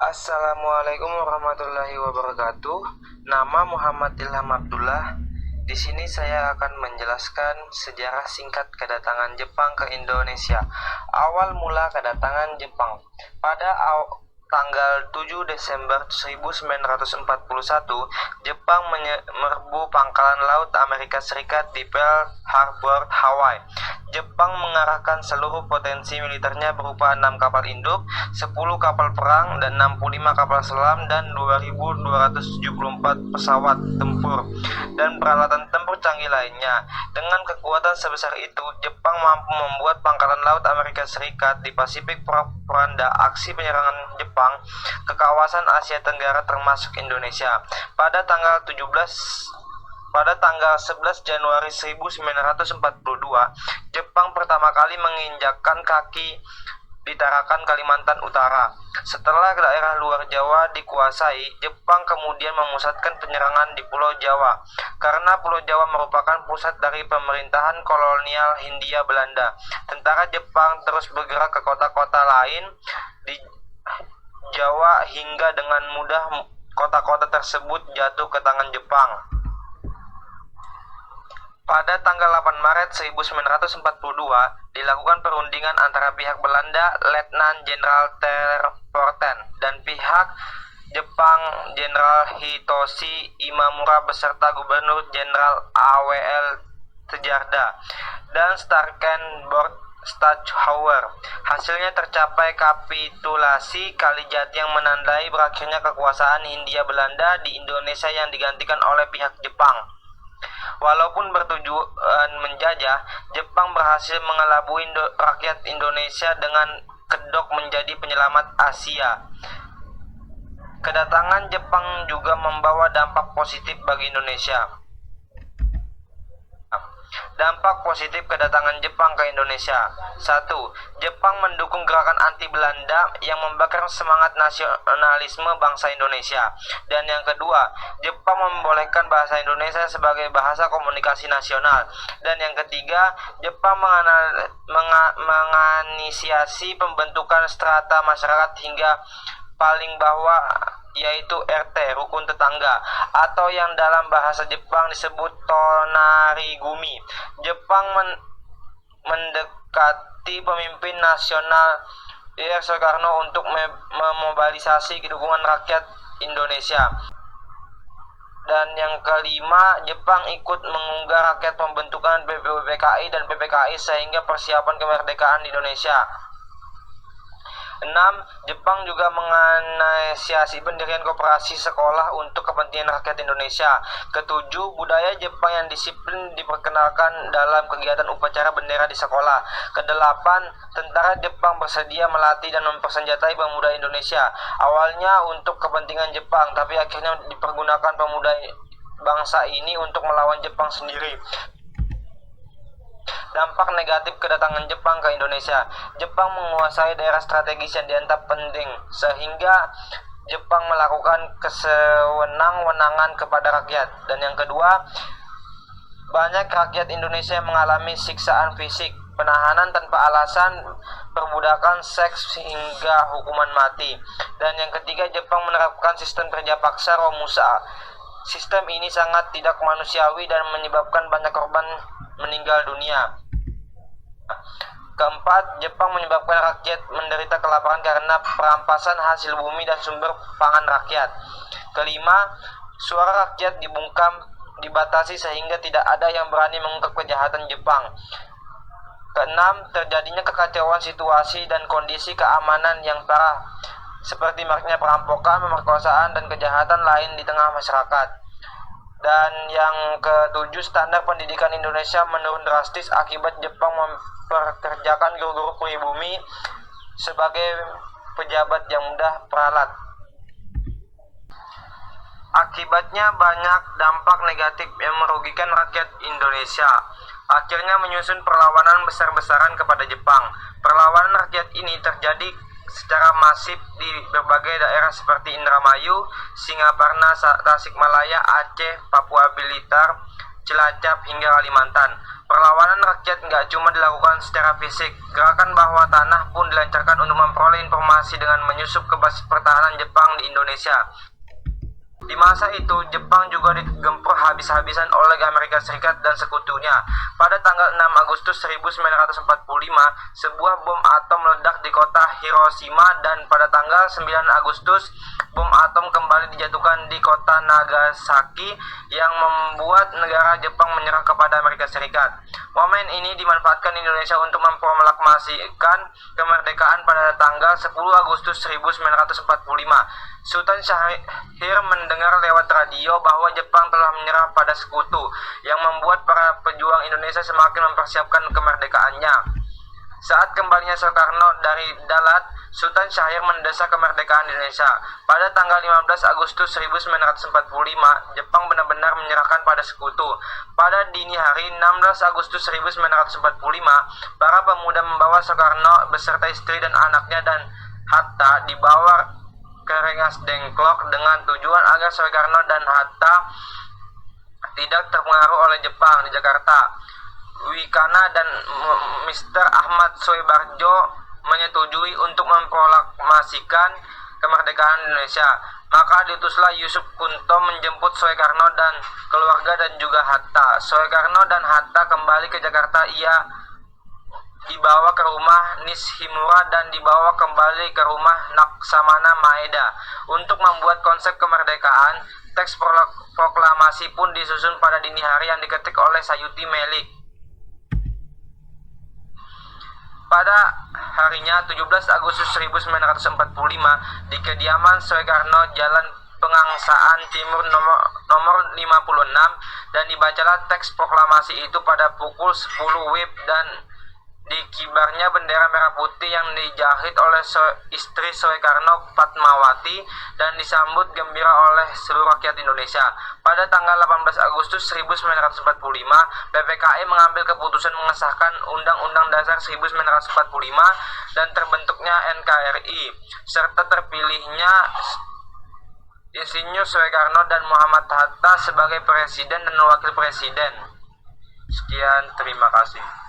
Assalamualaikum warahmatullahi wabarakatuh. Nama Muhammad Ilham Abdullah. Di sini saya akan menjelaskan sejarah singkat kedatangan Jepang ke Indonesia. Awal mula kedatangan Jepang pada tanggal 7 Desember 1941, Jepang menyerbu pangkalan laut Amerika Serikat di Pearl Harbor, Hawaii. Jepang mengarahkan seluruh potensi militernya berupa 6 kapal induk, 10 kapal perang, dan 65 kapal selam, dan 2.274 pesawat tempur, dan peralatan tempur canggih lainnya. Dengan kekuatan sebesar itu, Jepang mampu membuat pangkalan laut Amerika Serikat di Pasifik porak-poranda aksi penyerangan Jepang ke kawasan Asia Tenggara termasuk Indonesia. Pada tanggal 11 Januari 1942, Jepang pertama kali menginjakkan kaki di Tarakan, Kalimantan Utara. Setelah daerah luar Jawa dikuasai, Jepang kemudian memusatkan penyerangan di Pulau Jawa. Karena Pulau Jawa merupakan pusat dari pemerintahan kolonial Hindia Belanda, tentara Jepang terus bergerak ke kota-kota lain di Jawa hingga dengan mudah kota-kota tersebut jatuh ke tangan Jepang. Pada tanggal 8 Maret 1942, dilakukan perundingan antara pihak Belanda Letnan Jenderal Ter Porten dan pihak Jepang Jenderal Hitoshi Imamura beserta Gubernur Jenderal AWL Tejarda dan Starkenborg Stachauer. Hasilnya tercapai kapitulasi Kalijati yang menandai berakhirnya kekuasaan Hindia Belanda di Indonesia yang digantikan oleh pihak Jepang. Walaupun bertujuan menjajah, Jepang berhasil mengelabui rakyat Indonesia dengan kedok menjadi penyelamat Asia. Kedatangan Jepang juga membawa dampak positif bagi Indonesia. Dampak positif kedatangan Jepang ke Indonesia. 1. Jepang mendukung gerakan anti-Belanda yang membakar semangat nasionalisme bangsa Indonesia. Dan yang kedua, Jepang membolehkan bahasa Indonesia sebagai bahasa komunikasi nasional. Dan yang ketiga, Jepang menginisiasi pembentukan strata masyarakat hingga paling bawah, yaitu RT, rukun tetangga, atau yang dalam bahasa Jepang disebut tonarigumi. Jepang mendekati pemimpin nasional Soekarno untuk memobilisasi dukungan rakyat Indonesia. Dan yang kelima, Jepang ikut mengunggah rakyat pembentukan PPKI dan PPKI sehingga persiapan kemerdekaan Indonesia. 6. Jepang juga menginisiasi pendirian koperasi sekolah untuk kepentingan rakyat Indonesia. Ketujuh, budaya Jepang yang disiplin diperkenalkan dalam kegiatan upacara bendera di sekolah. Kedelapan, tentara Jepang bersedia melatih dan mempersenjatai pemuda Indonesia. Awalnya untuk kepentingan Jepang, tapi akhirnya dipergunakan pemuda bangsa ini untuk melawan Jepang sendiri. Dampak negatif kedatangan Jepang ke Indonesia. Jepang menguasai daerah strategis yang dianggap penting, sehingga Jepang melakukan kesewenang-wenangan kepada rakyat. Dan yang kedua, banyak rakyat Indonesia yang mengalami siksaan fisik, penahanan tanpa alasan, perbudakan seks hingga hukuman mati. Dan yang ketiga, Jepang menerapkan sistem kerja paksa Romusa. Sistem ini sangat tidak manusiawi dan menyebabkan banyak korban meninggal dunia. Keempat, Jepang menyebabkan rakyat menderita kelaparan karena perampasan hasil bumi dan sumber pangan rakyat. Kelima, suara rakyat dibungkam, dibatasi sehingga tidak ada yang berani mengungkap kejahatan Jepang. Keenam, terjadinya kekacauan situasi dan kondisi keamanan yang parah, seperti maraknya perampokan, pemerkosaan, dan kejahatan lain di tengah masyarakat. Dan yang ketujuh, standar pendidikan Indonesia menurun drastis akibat Jepang memperkerjakan guru-guru pribumi sebagai pejabat yang mudah peralat. Akibatnya banyak dampak negatif yang merugikan rakyat Indonesia. Akhirnya menyusun perlawanan besar-besaran kepada Jepang. Perlawanan rakyat ini terjadi secara masif di berbagai daerah seperti Indramayu, Singaparna, Tasikmalaya, Aceh, Papua Blitar, Cilacap hingga Kalimantan. Perlawanan rakyat nggak cuma dilakukan secara fisik, gerakan bawah tanah pun dilancarkan untuk memperoleh informasi dengan menyusup ke basis pertahanan Jepang di Indonesia. Di masa itu, Jepang juga digempur habis-habisan oleh Amerika Serikat dan sekutunya. Pada tanggal 6 Agustus 1945, sebuah bom atom meledak di kota Hiroshima dan pada tanggal 9 Agustus, bom atom kembali dijatuhkan di kota Nagasaki yang membuat negara Jepang menyerah kepada Amerika Serikat. Momen ini dimanfaatkan Indonesia untuk memproklamasikan kemerdekaan pada tanggal 10 Agustus 1945. Sultan Syahrir mendengar lewat radio bahwa Jepang telah menyerah pada sekutu, yang membuat para pejuang Indonesia semakin mempersiapkan kemerdekaannya. Saat kembalinya Soekarno dari Dalat, Sultan Syahrir mendesak kemerdekaan Indonesia. Pada tanggal 15 Agustus 1945, Jepang benar-benar menyerahkan pada sekutu. Pada dini hari 16 Agustus 1945, para pemuda membawa Soekarno beserta istri dan anaknya dan Hatta dibawa ke Rengas Dengklok dengan tujuan agar Soekarno dan Hatta tidak terpengaruh oleh Jepang di Jakarta. Wikana dan Mr. Ahmad Soebarjo menyetujui untuk memproklamasikan kemerdekaan Indonesia. Maka diutuslah Yusuf Kunto menjemput Soekarno dan keluarga dan juga Hatta. Soekarno dan Hatta kembali ke Jakarta. Ia dibawa ke rumah Nishimura dan dibawa kembali ke rumah Laksamana Maeda. Untuk membuat konsep kemerdekaan, teks proklamasi pun disusun pada dini hari yang diketik oleh Sayuti Melik. Pada harinya 17 Agustus 1945 di kediaman Soekarno, Jalan Pengangsaan Timur nomor 56, dan dibacalah teks proklamasi itu pada pukul 10 WIB dan dikibarnya bendera merah putih yang dijahit oleh istri Soekarno, Fatmawati, dan disambut gembira oleh seluruh rakyat Indonesia. Pada tanggal 18 Agustus 1945, PPKI mengambil keputusan mengesahkan Undang-Undang Dasar 1945 dan terbentuknya NKRI, serta terpilihnya Insinyur Soekarno dan Muhammad Hatta sebagai presiden dan wakil presiden. Sekian, terima kasih.